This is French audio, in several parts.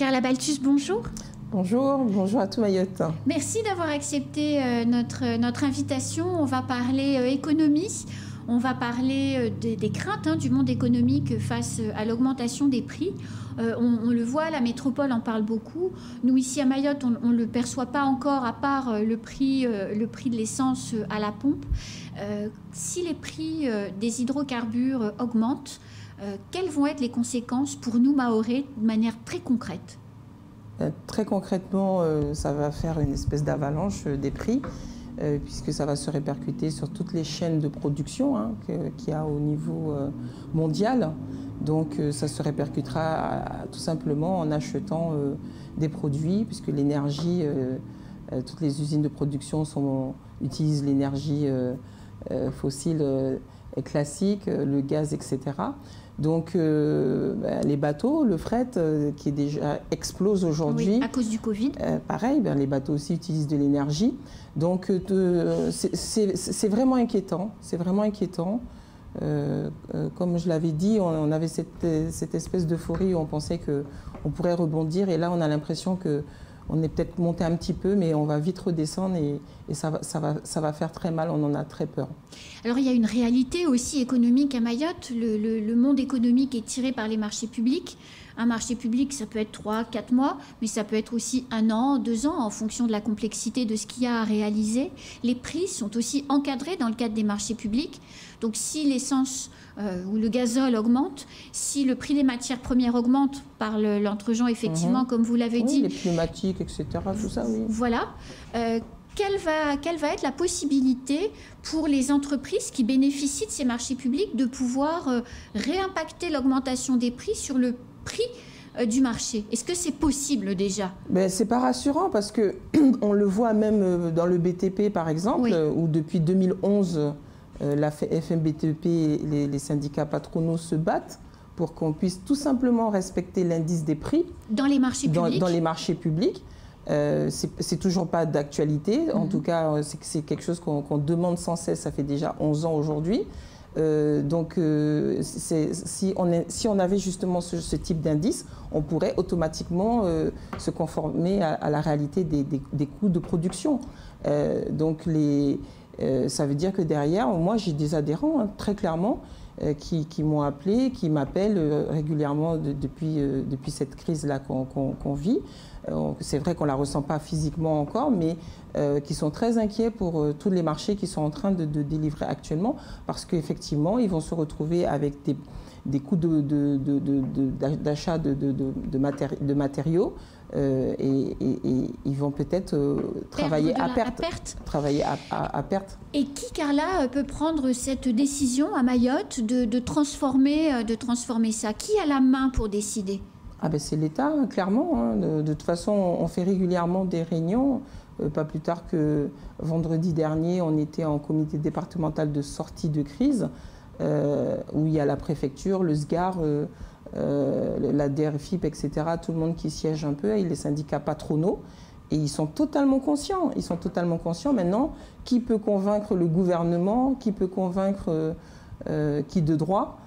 Carla Baltus, bonjour. Bonjour, bonjour à tout Mayotte. Merci d'avoir accepté notre invitation. On va parler économie, on va parler des craintes du monde économique face à l'augmentation des prix. On le voit, la métropole en parle beaucoup. Nous, ici à Mayotte, on ne le perçoit pas encore, à part le prix de l'essence à la pompe. Si les prix des hydrocarbures augmentent, quelles vont être les conséquences pour nous, Mahorais, de manière très concrète ? Très concrètement, ça va faire une espèce d'avalanche des prix, puisque ça va se répercuter sur toutes les chaînes de production qu'il y a au niveau mondial. Donc ça se répercutera tout simplement en achetant des produits, puisque l'énergie, toutes les usines de production utilisent l'énergie fossile classique, le gaz, etc. Donc les bateaux, le fret qui est déjà explose aujourd'hui. Oui, à cause du Covid. Pareil, les bateaux aussi utilisent de l'énergie. Donc c'est vraiment inquiétant. C'est vraiment inquiétant. Comme je l'avais dit, on avait cette espèce d'euphorie où on pensait qu'on pourrait rebondir. Et là, on a l'impression qu'on est peut-être monté un petit peu, mais on va vite redescendre et ça va faire très mal. On en a très peur. Alors, il y a une réalité aussi économique à Mayotte. Le monde économique est tiré par les marchés publics. Un marché public, ça peut être 3, 4 mois, mais ça peut être aussi 1 an, 2 ans, en fonction de la complexité de ce qu'il y a à réaliser. Les prix sont aussi encadrés dans le cadre des marchés publics. Donc, si l'essence ou le gazole augmente, si le prix des matières premières augmente par l'entre-gens, effectivement, comme vous l'avez dit. Les pneumatiques, etc., tout ça, oui. Voilà. Quelle va être la possibilité pour les entreprises qui bénéficient de ces marchés publics de pouvoir réimpacter l'augmentation des prix sur le prix du marché? Est-ce que c'est possible déjà? C'est pas rassurant parce qu'on le voit même dans le BTP par exemple, où depuis 2011, la FNBTP et les syndicats patronaux se battent pour qu'on puisse tout simplement respecter l'indice des prix dans les marchés publics. Dans les marchés publics. C'est toujours pas d'actualité. En tout cas, c'est quelque chose qu'on demande sans cesse. Ça fait déjà 11 ans aujourd'hui. Donc, si on avait justement ce type d'indice, on pourrait automatiquement se conformer à la réalité des coûts de production. Donc, ça veut dire que derrière, moi, j'ai des adhérents, très clairement, qui m'ont appelé, qui m'appellent régulièrement depuis cette crise-là qu'on vit. C'est vrai qu'on ne la ressent pas physiquement encore, mais qui sont très inquiets pour tous les marchés qui sont en train de délivrer actuellement, parce qu'effectivement, ils vont se retrouver avec des coûts d'achat de matériaux et ils vont peut-être travailler à perte. Travailler à perte. Et qui, Carla, peut prendre cette décision à Mayotte de transformer ça? Qui a la main pour décider? C'est l'État, clairement. De toute façon, on fait régulièrement des réunions. Pas plus tard que vendredi dernier, on était en comité départemental de sortie de crise, où il y a la préfecture, le SGAR, la DRFIP, etc., tout le monde qui siège un peu, et les syndicats patronaux. Et ils sont totalement conscients. Ils sont totalement conscients maintenant. Qui peut convaincre le gouvernement? Qui peut convaincre qui de droit?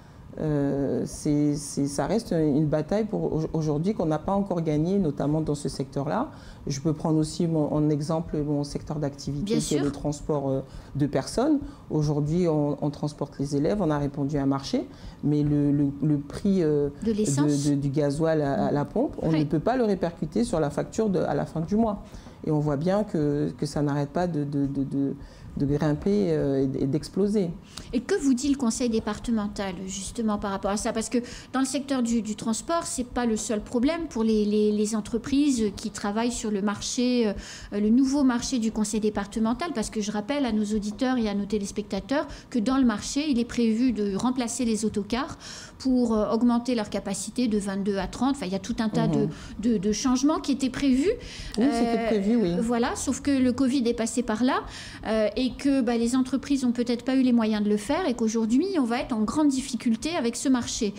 Ça reste une bataille pour aujourd'hui qu'on n'a pas encore gagnée, notamment dans ce secteur-là. Je peux prendre aussi en exemple mon secteur d'activité, qui est le transport de personnes. Aujourd'hui, on transporte les élèves, on a répondu à un marché, mais le prix du gasoil à la pompe, on ne peut pas le répercuter sur la facture à la fin du mois. Et on voit bien que ça n'arrête pas de grimper et d'exploser. Et que vous dit le conseil départemental justement par rapport à ça? Parce que dans le secteur du transport, ce n'est pas le seul problème pour les entreprises qui travaillent sur le marché, le nouveau marché du conseil départemental, parce que je rappelle à nos auditeurs et à nos téléspectateurs que dans le marché, il est prévu de remplacer les autocars pour augmenter leur capacité de 22 à 30. Enfin, il y a tout un tas de changements qui étaient prévus. Oui, c'était prévu, oui. Voilà, sauf que le Covid est passé par là et que les entreprises n'ont peut-être pas eu les moyens de le faire et qu'aujourd'hui, on va être en grande difficulté avec ce marché.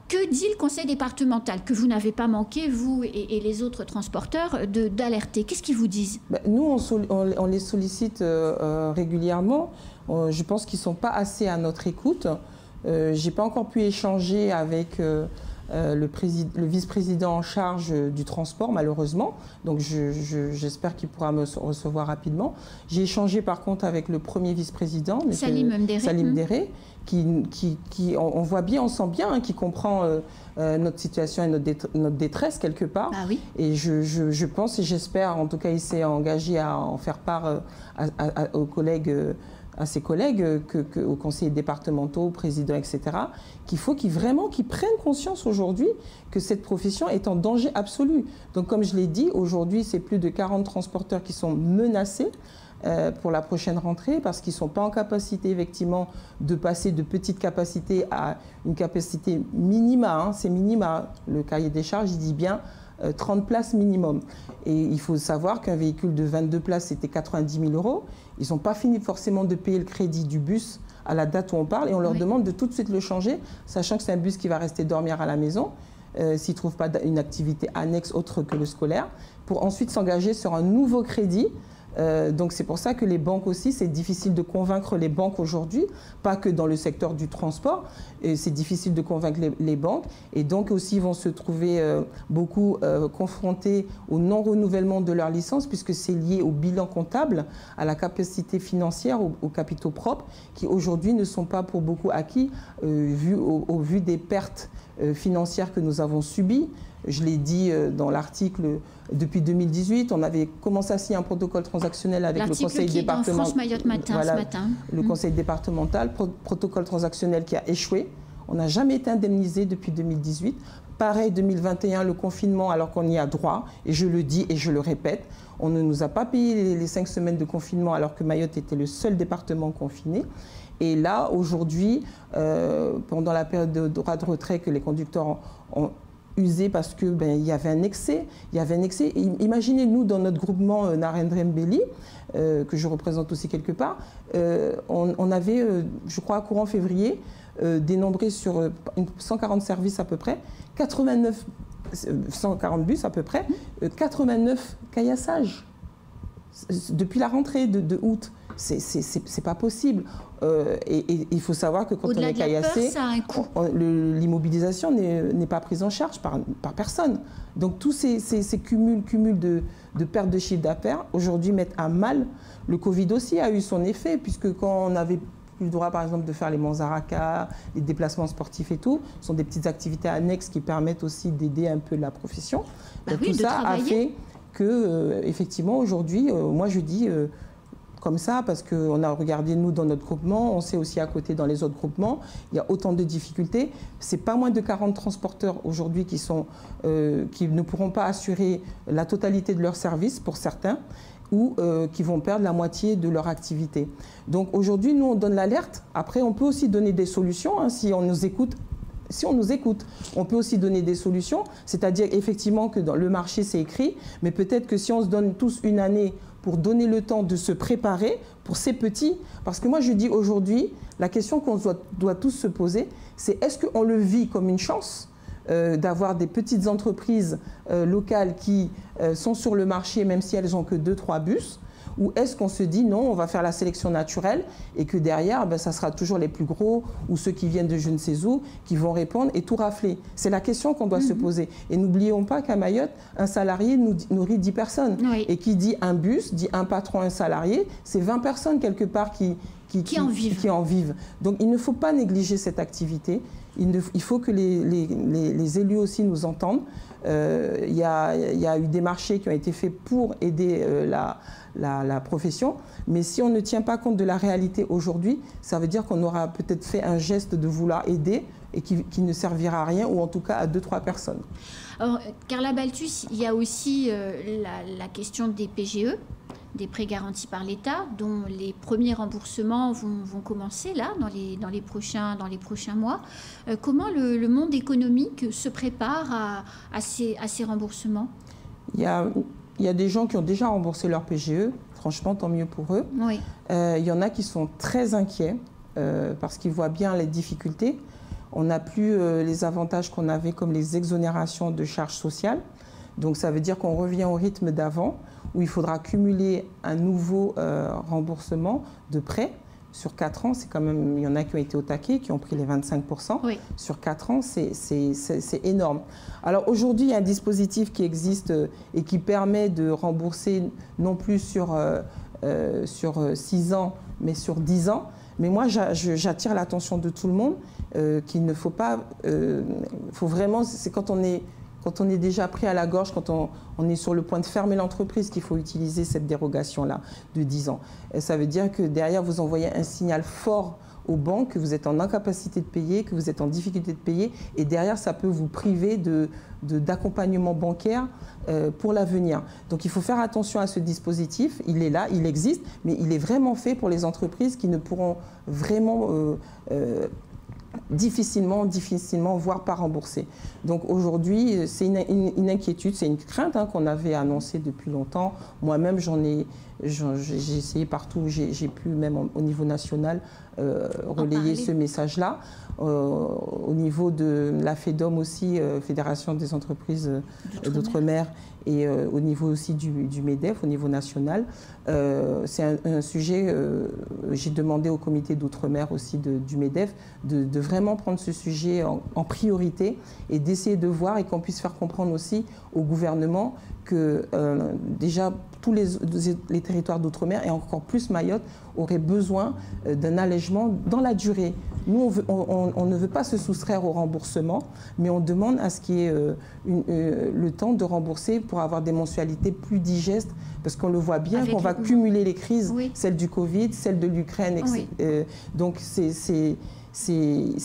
Que dit le conseil départemental, que vous n'avez pas manqué, vous et les autres transporteurs, d'alerter? Qu'est-ce qu'ils vous disent? Nous, on les sollicite régulièrement. Je pense qu'ils ne sont pas assez à notre écoute. Je n'ai pas encore pu échanger avec le vice-président en charge du transport, malheureusement. Donc j'espère qu'il pourra me recevoir rapidement. J'ai échangé par contre avec le premier vice-président, Salim Mdéré, qui on voit bien, on sent bien, hein, qui comprend notre situation et notre détresse quelque part. Ah oui. Et je pense et j'espère, en tout cas il s'est engagé à en faire part aux collègues, à ses collègues, aux conseillers départementaux, aux présidents, etc., qu'il faut qu'ils prennent conscience aujourd'hui que cette profession est en danger absolu. Donc comme je l'ai dit, aujourd'hui c'est plus de 40 transporteurs qui sont menacés pour la prochaine rentrée parce qu'ils ne sont pas en capacité effectivement de passer de petite capacité à une capacité minima, hein, c'est minima, le cahier des charges il dit bien 30 places minimum. Et il faut savoir qu'un véhicule de 22 places c'était 90 000 €. Ils n'ont pas fini forcément de payer le crédit du bus à la date où on parle et on leur demande de tout de suite le changer, sachant que c'est un bus qui va rester dormir à la maison s'ils ne trouvent pas une activité annexe autre que le scolaire, pour ensuite s'engager sur un nouveau crédit. Donc c'est pour ça que les banques aussi, c'est difficile de convaincre les banques aujourd'hui, pas que dans le secteur du transport, c'est difficile de convaincre les banques et donc aussi ils vont se trouver beaucoup confrontés au non-renouvellement de leur licence puisque c'est lié au bilan comptable, à la capacité financière, aux capitaux propres qui aujourd'hui ne sont pas pour beaucoup acquis au vu des pertes financières que nous avons subies. Je l'ai dit dans l'article, depuis 2018, on avait commencé à signer un protocole transactionnel avec le conseil départemental. Ce matin. Le conseil départemental, protocole transactionnel qui a échoué. On n'a jamais été indemnisé depuis 2018. Pareil, 2021, le confinement, alors qu'on y a droit, et je le dis et je le répète, on ne nous a pas payé les 5 semaines de confinement alors que Mayotte était le seul département confiné. Et là, aujourd'hui, pendant la période de droit de retrait que les conducteurs ont usé parce que il y avait un excès. Imaginez-nous dans notre groupement Narendra Mbeli, que je représente aussi quelque part, on avait, je crois, courant février, dénombré sur 140 services à peu près, 140 bus à peu près, 89 caillassages depuis la rentrée de août. C'est pas possible. Et il faut savoir que quand on est caillassé, l'immobilisation n'est pas prise en charge par personne. Donc tous ces cumuls de perte de chiffre d'affaires aujourd'hui mettent à mal. Le Covid aussi a eu son effet, puisque quand on avait plus le droit par exemple de faire les manzarakas, les déplacements sportifs et tout, ce sont des petites activités annexes qui permettent aussi d'aider un peu la profession. Donc, tout ça a fait que effectivement aujourd'hui, moi je dis comme ça, parce qu'on a regardé nous dans notre groupement, on sait aussi à côté dans les autres groupements, il y a autant de difficultés. C'est pas moins de 40 transporteurs aujourd'hui qui ne pourront pas assurer la totalité de leur service pour certains, ou qui vont perdre la moitié de leur activité. Donc aujourd'hui, nous on donne l'alerte. Après, on peut aussi donner des solutions hein, si on nous écoute. Si on nous écoute, on peut aussi donner des solutions, c'est-à-dire effectivement que dans le marché c'est écrit, mais peut-être que si on se donne tous une année pour donner le temps de se préparer pour ces petits, parce que moi je dis aujourd'hui, la question qu'on doit tous se poser, c'est est-ce qu'on le vit comme une chance d'avoir des petites entreprises locales qui sont sur le marché même si elles n'ont que 2-3 bus, ou est-ce qu'on se dit non, on va faire la sélection naturelle et que derrière, ça sera toujours les plus gros ou ceux qui viennent de je ne sais où qui vont répondre et tout rafler. C'est la question qu'on doit se poser. Et n'oublions pas qu'à Mayotte, un salarié nourrit 10 personnes. Oui. Et qui dit un bus, dit un patron, un salarié, c'est 20 personnes quelque part qui en vivent. Donc il ne faut pas négliger cette activité. Il faut que les élus aussi nous entendent. Il y a eu des marchés qui ont été faits pour aider la profession, mais si on ne tient pas compte de la réalité aujourd'hui, ça veut dire qu'on aura peut-être fait un geste de vouloir aider et qui ne servira à rien, ou en tout cas à 2-3 personnes. Alors, Carla Balthus, il y a aussi la question des PGE, des prêts garantis par l'État, dont les premiers remboursements vont commencer là, dans les prochains mois. Comment le monde économique se prépare à ces remboursements ? Il y a des gens qui ont déjà remboursé leur PGE, franchement, tant mieux pour eux. Oui. Il y en a qui sont très inquiets parce qu'ils voient bien les difficultés. On n'a plus les avantages qu'on avait comme les exonérations de charges sociales. Donc ça veut dire qu'on revient au rythme d'avant, où il faudra cumuler un nouveau remboursement de prêt sur 4 ans, c'est quand même, il y en a qui ont été au taquet, qui ont pris les 25%. Oui. Sur 4 ans, c'est énorme. Alors aujourd'hui, il y a un dispositif qui existe et qui permet de rembourser non plus sur 6 ans, mais sur 10 ans. Mais moi, j'attire l'attention de tout le monde qu'il ne faut pas... faut vraiment, c'est quand on est déjà pris à la gorge, quand on est sur le point de fermer l'entreprise, qu'il faut utiliser cette dérogation-là de 10 ans. Et ça veut dire que derrière, vous envoyez un signal fort aux banques que vous êtes en incapacité de payer, que vous êtes en difficulté de payer, et derrière, ça peut vous priver d'accompagnement bancaire pour l'avenir. Donc il faut faire attention à ce dispositif, il est là, il existe, mais il est vraiment fait pour les entreprises qui ne pourront vraiment difficilement, voire pas rembourser. Donc aujourd'hui, c'est une inquiétude, c'est une crainte qu'on avait annoncée depuis longtemps. Moi-même, j'ai essayé partout où j'ai pu, même au niveau national, relayer ce message-là. Au niveau de la FEDOM aussi, Fédération des entreprises d'outre-mer, et au niveau aussi du MEDEF, au niveau national. C'est un sujet, j'ai demandé au comité d'outre-mer aussi du MEDEF de vraiment prendre ce sujet en priorité et d'essayer de voir et qu'on puisse faire comprendre aussi au gouvernement que déjà tous les territoires d'outre-mer et encore plus Mayotte auraient besoin d'un allègement dans la durée. Nous, on ne veut pas se soustraire au remboursement, mais on demande à ce qu'il y ait le temps de rembourser pour avoir des mensualités plus digestes, parce qu'on le voit bien qu'on va cumuler les crises, oui. Celle du Covid, celle de l'Ukraine, oui. Donc c'est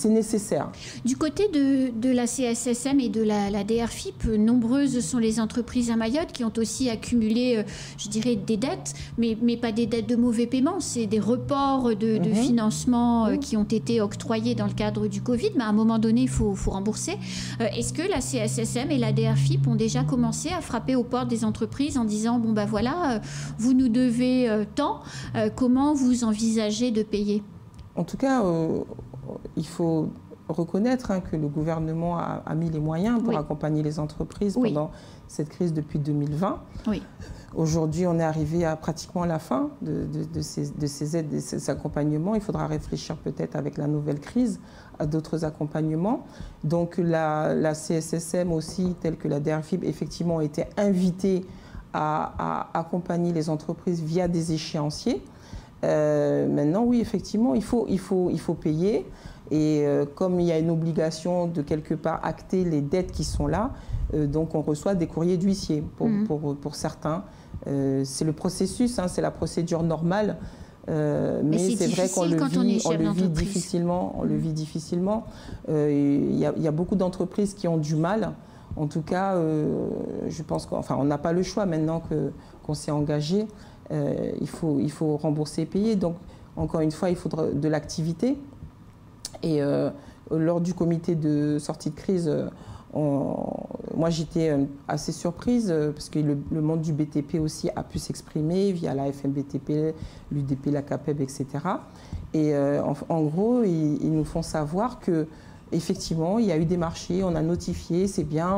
nécessaire. Du côté de la CSSM et de la DRFIP, nombreuses sont les entreprises à Mayotte qui ont aussi accumulé, je dirais, des dettes, mais pas des dettes de mauvais paiement, c'est des reports de financement qui ont été octroyés dans le cadre du Covid, mais à un moment donné, il faut rembourser. Est-ce que la CSSM et la DRFIP ont déjà commencé à frapper aux portes des entreprises en disant, bon ben voilà, vous nous devez tant, comment vous envisagez de payer? En tout cas, il faut reconnaître que le gouvernement a mis les moyens pour accompagner les entreprises pendant cette crise depuis 2020. Oui. Aujourd'hui, on est arrivé à pratiquement la fin de ces aides, de ces accompagnements. Il faudra réfléchir peut-être avec la nouvelle crise à d'autres accompagnements. Donc la CSSM aussi, telle que la DRFIP, effectivement, ont été invitées à accompagner les entreprises via des échéanciers. Maintenant, oui, effectivement, il faut payer. Et comme il y a une obligation de quelque part acter les dettes qui sont là, donc on reçoit des courriers d'huissier pour certains. C'est le processus, c'est la procédure normale. Mais c'est vrai qu'on le vit difficilement. Il y a beaucoup d'entreprises qui ont du mal. En tout cas, je pense qu'on n'a pas le choix maintenant qu'on s'est engagé. Il faut rembourser et payer. Donc, encore une fois, il faudra de l'activité. Et lors du comité de sortie de crise, moi j'étais assez surprise parce que le monde du BTP aussi a pu s'exprimer via la FMBTP, l'UDP, la CAPEB, etc. Et en gros, ils nous font savoir que effectivement, il y a eu des marchés, on a notifié, c'est bien,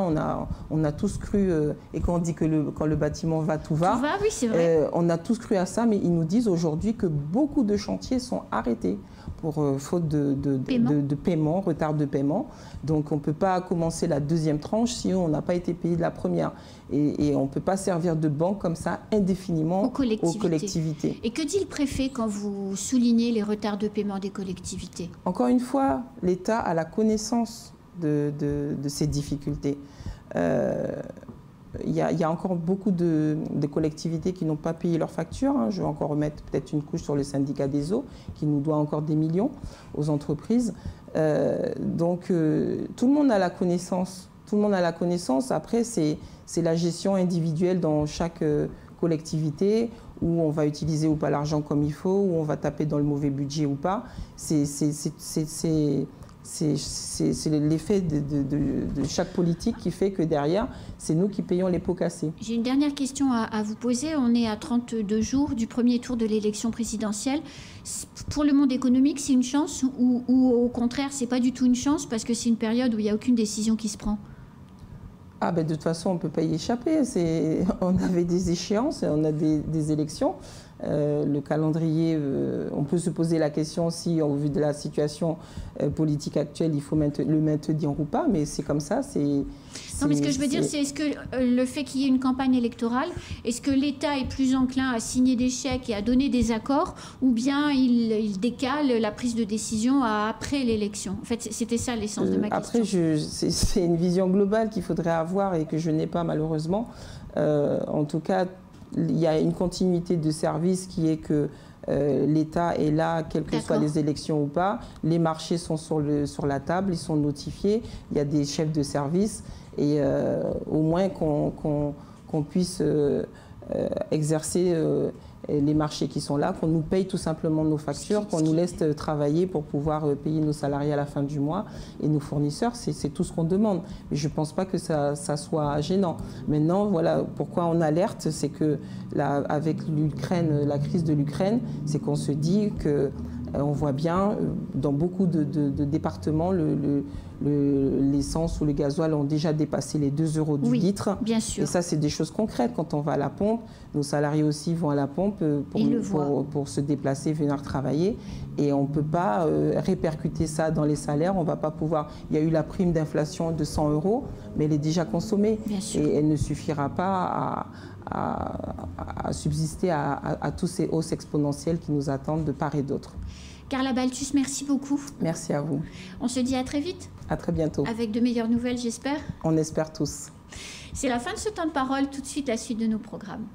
on a tous cru, et quand on dit que quand le bâtiment va, tout va, oui, c'est vrai. On a tous cru à ça, mais ils nous disent aujourd'hui que beaucoup de chantiers sont arrêtés pour faute de paiement, retard de paiement. Donc on ne peut pas commencer la deuxième tranche si on n'a pas été payé de la première. Et on ne peut pas servir de banque comme ça indéfiniment aux collectivités. Et que dit le préfet quand vous soulignez les retards de paiement des collectivités? Encore une fois, l'État a la connaissance de ces difficultés. Il y a encore beaucoup de collectivités qui n'ont pas payé leurs factures. Je vais encore remettre peut-être une couche sur le syndicat des eaux, qui nous doit encore des millions aux entreprises. Donc tout le monde a la connaissance. Tout le monde a la connaissance. Après, c'est la gestion individuelle dans chaque collectivité, où on va utiliser ou pas l'argent comme il faut, où on va taper dans le mauvais budget ou pas. C'est l'effet de chaque politique qui fait que derrière, c'est nous qui payons les pots cassés. J'ai une dernière question à vous poser. On est à 32 jours du premier tour de l'élection présidentielle. Pour le monde économique, c'est une chance ou au contraire, c'est pas du tout une chance parce que c'est une période où il n'y a aucune décision qui se prend? De toute façon, on ne peut pas y échapper. On avait des échéances, on a des élections. Le calendrier, on peut se poser la question si, au vu de la situation politique actuelle, il faut le maintenir ou pas, mais c'est comme ça. Non, mais ce que je veux dire, c'est est-ce que le fait qu'il y ait une campagne électorale, est-ce que l'État est plus enclin à signer des chèques et à donner des accords, ou bien il décale la prise de décision à après l'élection? En fait, c'était ça l'essence de ma question. Après, c'est une vision globale qu'il faudrait avoir et que je n'ai pas malheureusement. En tout cas, il y a une continuité de service qui est que l'État est là, quelles que soient les élections ou pas. Les marchés sont sur la table, ils sont notifiés. Il y a des chefs de service et au moins qu'on puisse exercer les marchés qui sont là, qu'on nous paye tout simplement nos factures, qu'on nous laisse travailler pour pouvoir payer nos salariés à la fin du mois et nos fournisseurs, c'est tout ce qu'on demande. Mais je ne pense pas que ça soit gênant. Maintenant, voilà pourquoi on alerte, c'est que avec l'Ukraine, la crise de l'Ukraine, c'est qu'on se dit que on voit bien dans beaucoup de départements, l'essence ou le gasoil ont déjà dépassé les 2 € du litre. Bien sûr. Et ça, c'est des choses concrètes. Quand on va à la pompe, nos salariés aussi vont à la pompe pour se déplacer, venir travailler. Et on ne peut pas répercuter ça dans les salaires. On va pas pouvoir. Il y a eu la prime d'inflation de 100 €, mais elle est déjà consommée. Bien sûr. Et elle ne suffira pas à subsister à tous ces hausses exponentielles qui nous attendent de part et d'autre. Carla Balthus, merci beaucoup. Merci à vous. On se dit à très vite. À très bientôt. Avec de meilleures nouvelles, j'espère. On espère tous. C'est la fin de ce temps de parole. Tout de suite, la suite de nos programmes.